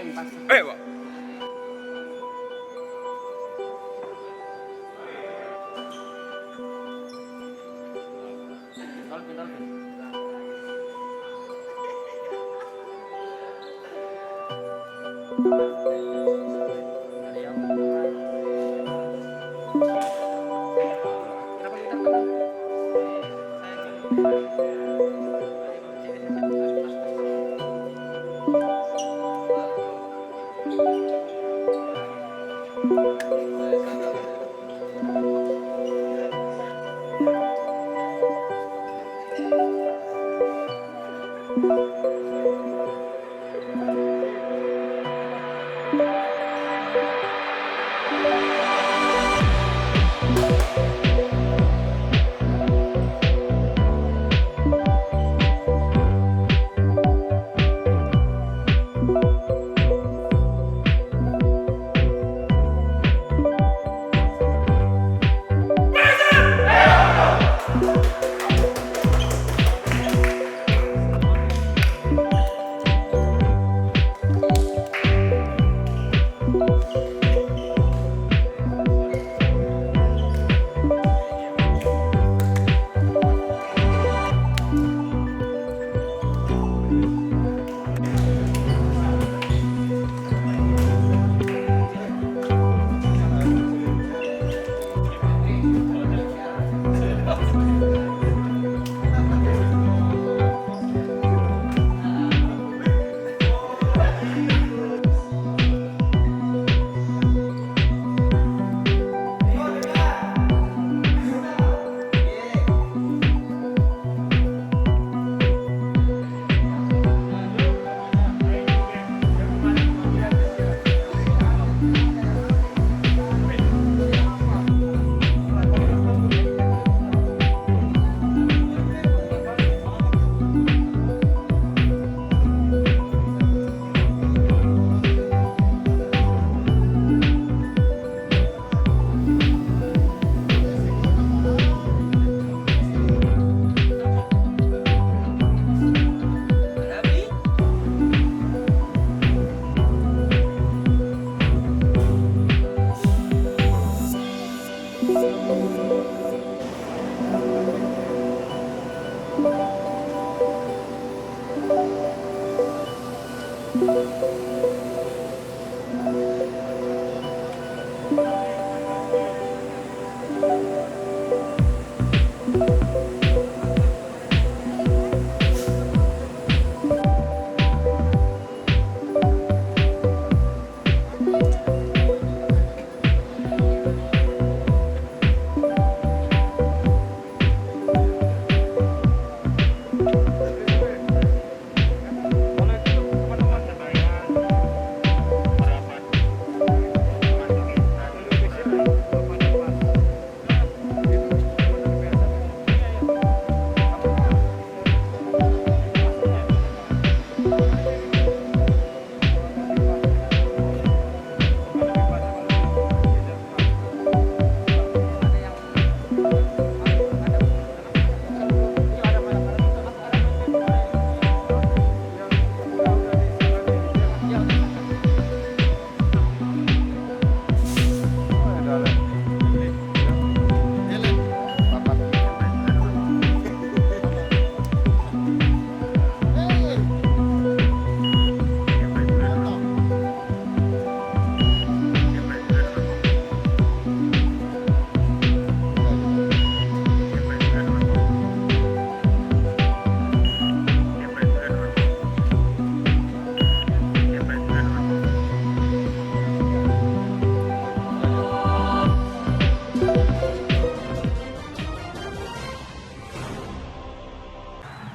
Pak.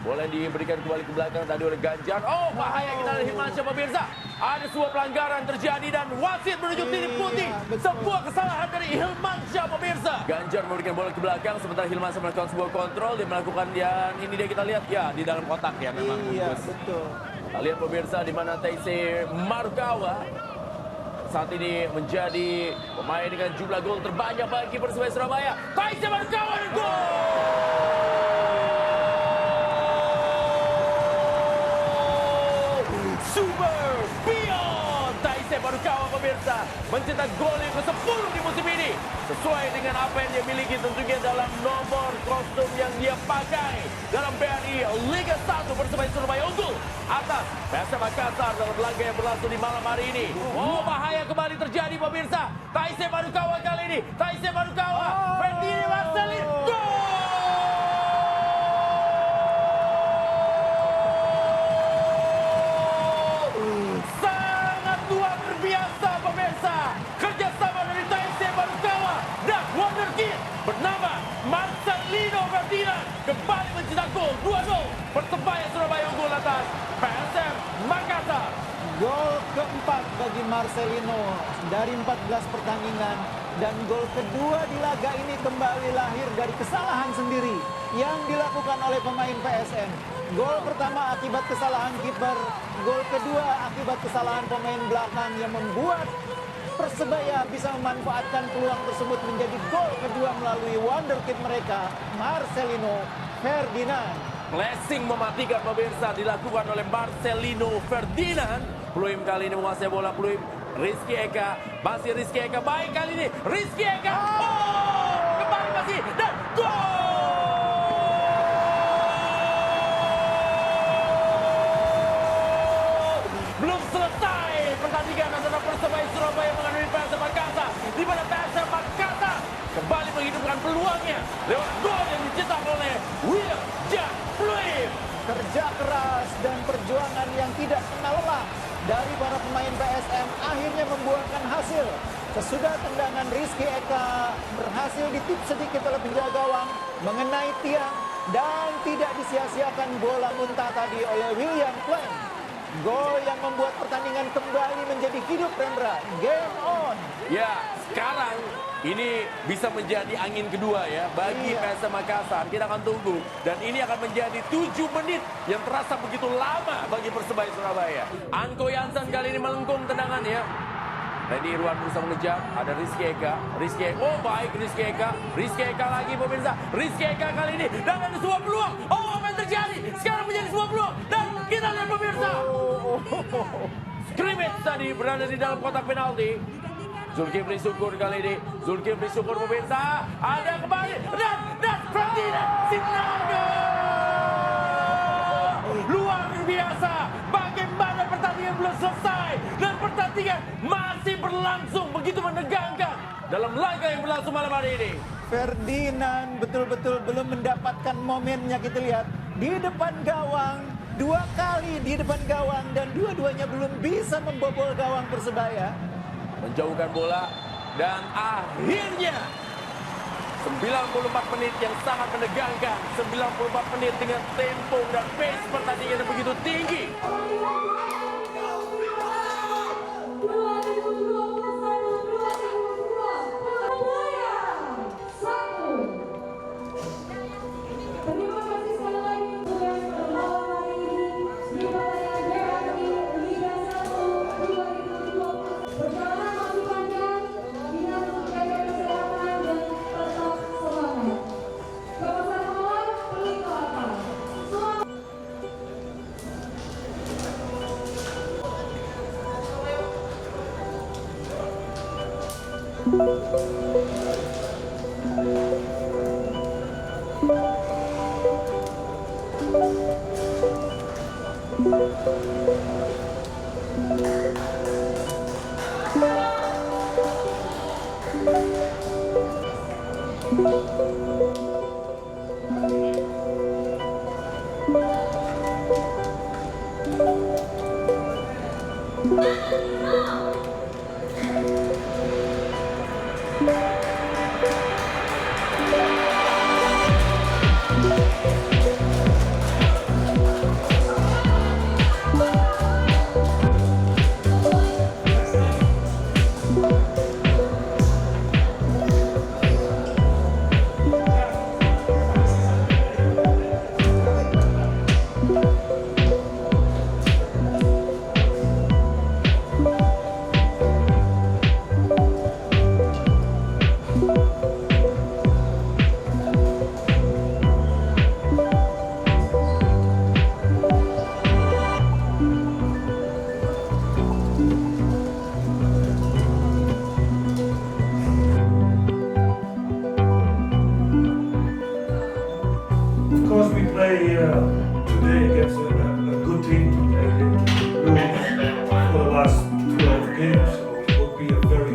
Boleh diberikan kembali ke belakang tadi oleh Ganjar. Oh, bahaya kita dari Hilmansyah pemirsa. Ada sebuah pelanggaran terjadi dan wasit menuju titik putih. Sebuah kesalahan dari Hilmansyah pemirsa. Ganjar memberikan bola ke belakang sementara Hilmansyah melakukan sebuah kontrol. Dia melakukan yang ini dia kita lihat ya di dalam kotak ya memang. Iya, betul. Kita lihat pemirsa di mana Taisy Marukawa saat ini menjadi pemain dengan jumlah gol terbanyak bagi Persebaya Surabaya. Taisy Marukawa dan gol! Super Beyond! pemirsa, mencetak gol yang ke-10 di musim ini. Sesuai dengan apa yang dia miliki tentunya dalam nomor kostum yang dia pakai dalam BRI Liga 1 Persebaya Surabaya unggul atas PSM Makassar dalam laga yang berlangsung di malam hari ini. Oh, bahaya kembali terjadi pemirsa. Taisei Marukawa kali ini. Taisei Marukawa. Ferdinand Marcelino. Gol! Sangat luar biasa pemirsa. Kerjasama dari Taisei Marukawa dan wonderkid bernama Marcelino Ferdinand kembali mencetak gol. 2 gol. Persebaya Surabaya unggul atas PSM Makassar. Gol keempat bagi Marcelino dari 14 pertandingan dan gol kedua di laga ini kembali lahir dari kesalahan sendiri yang dilakukan oleh pemain PSM. Gol pertama akibat kesalahan kiper, gol kedua akibat kesalahan pemain belakang yang membuat Persebaya bisa memanfaatkan peluang tersebut menjadi gol kedua melalui wonderkid mereka, Marcelino Ferdinand. Blessing mematikan pemirsa dilakukan oleh Marcelino Ferdinand. Pluim kali ini menguasai bola. Pluim Rizky Eka. Masih Rizky Eka. Baik kali ini. Rizky Eka. Oh! Kembali masih. Dan gol! Belum selesai pertandingan antara Persebaya Surabaya menghadapi PSM Makassar. Di mana PSM Makassar kembali menghidupkan peluangnya lewat gol yang dicetak oleh William Jan Pluim. Kerja keras dan perjuangan yang tidak kenal lelah dari para pemain PSM akhirnya membuahkan hasil. Sesudah tendangan Rizky Eka berhasil ditip sedikit oleh penjaga gawang, mengenai tiang dan tidak disia-siakan bola muntah tadi oleh William Pluim. Gol yang membuat pertandingan kembali menjadi hidup, Rendra. Game on. Ya, sekarang ini bisa menjadi angin kedua ya bagi PSM Makassar. Kita akan tunggu. Dan ini akan menjadi 7 menit yang terasa begitu lama bagi Persebaya Surabaya. Anko Jansen kali ini melengkung tendangannya. Teddy Irwan berusaha mengejar. Ada Rizky Eka. Rizky Eka. Oh, baik Rizky Eka. Rizky Eka lagi pemirsa. Rizky Eka kali ini. Dan ada sebuah peluang. Oh, apa yang terjadi? Sekarang menjadi sebuah peluang. Dan kita lihat pemirsa. Scrimmage tadi berada di dalam kotak penalti. Zulkifli Syukur kali ini. Zulkifli Syukur pemirsa. Ada kembali. Dan Ferdinand Sinaga. Luar biasa. Bagaimana pertandingan belum selesai. Dan pertandingan masih berlangsung begitu menegangkan. Dalam laga yang berlangsung malam hari ini. Ferdinand betul-betul belum mendapatkan momennya, kita lihat. Di depan gawang. 2 kali di depan gawang. Dan dua-duanya belum bisa membobol gawang Persebaya. Menjauhkan bola dan akhirnya 94 menit yang sangat menegangkan. 94 menit dengan tempo dan pace pertandingan yang begitu tinggi.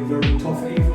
very tough, even